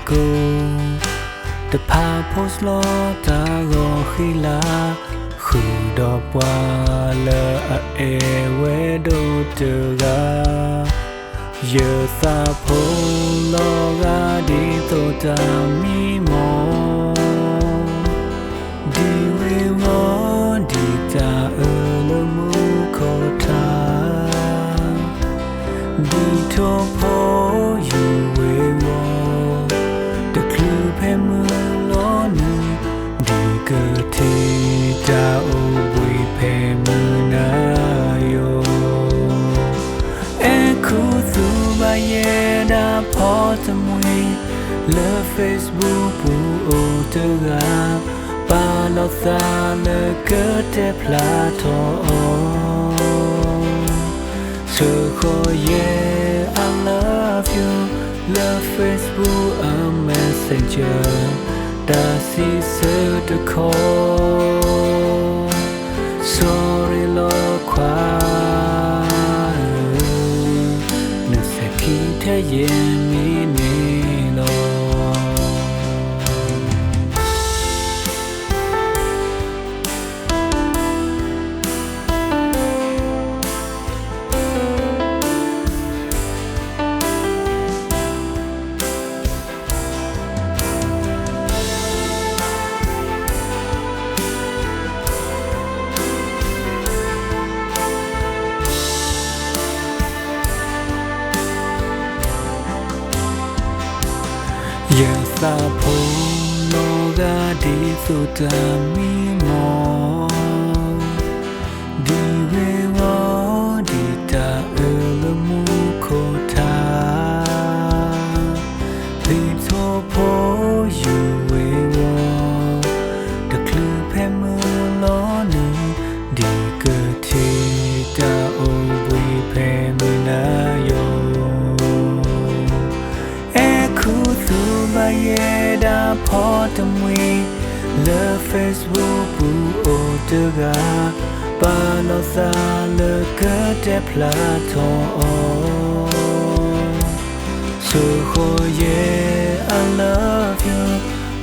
go the purpose lo ta go khila khu do bwa le e we do to ga ye sa pho lo ga di to ta mi mo di we mo di ta lo mu ko ta di to pho you we mo the clue pe mu lo nu di ke te ta o we pe mu na yo e ku tu ba ye da pho tamwe le Facebook pu o te ga pa lo sa le ke te pla to so ko ye I love you love Facebook a messenger da si se to call sorry lo kwa ne se ki te ye mi ni lo Yes, I pull loga di suta mi mo di we mo di ta elu mu ko ta di to po you we mo the clue pe mu lo nu di ke ti ta o we pe mu na yo ba ye da pho tamwe le Facebook pu o te ga pa lo sa le ke te pla to so ho ye I love you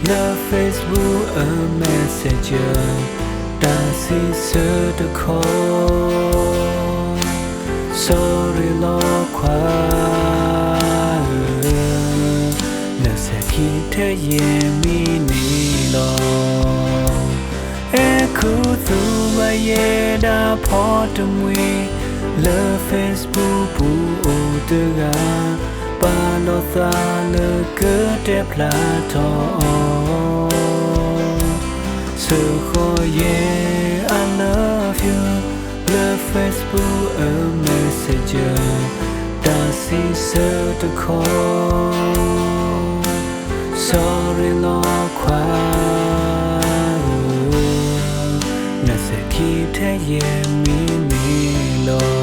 le Facebook a messenger da si se de call sorry lo kwa ki te ye mi ni lo e ku tu ba ye da pho tamwe le Facebook pu o te ga pa lo sa le ke te pla to so ho ye I love you le Facebook a messenger da si se to call sorry lo kwa na se ki te ye mi ni lo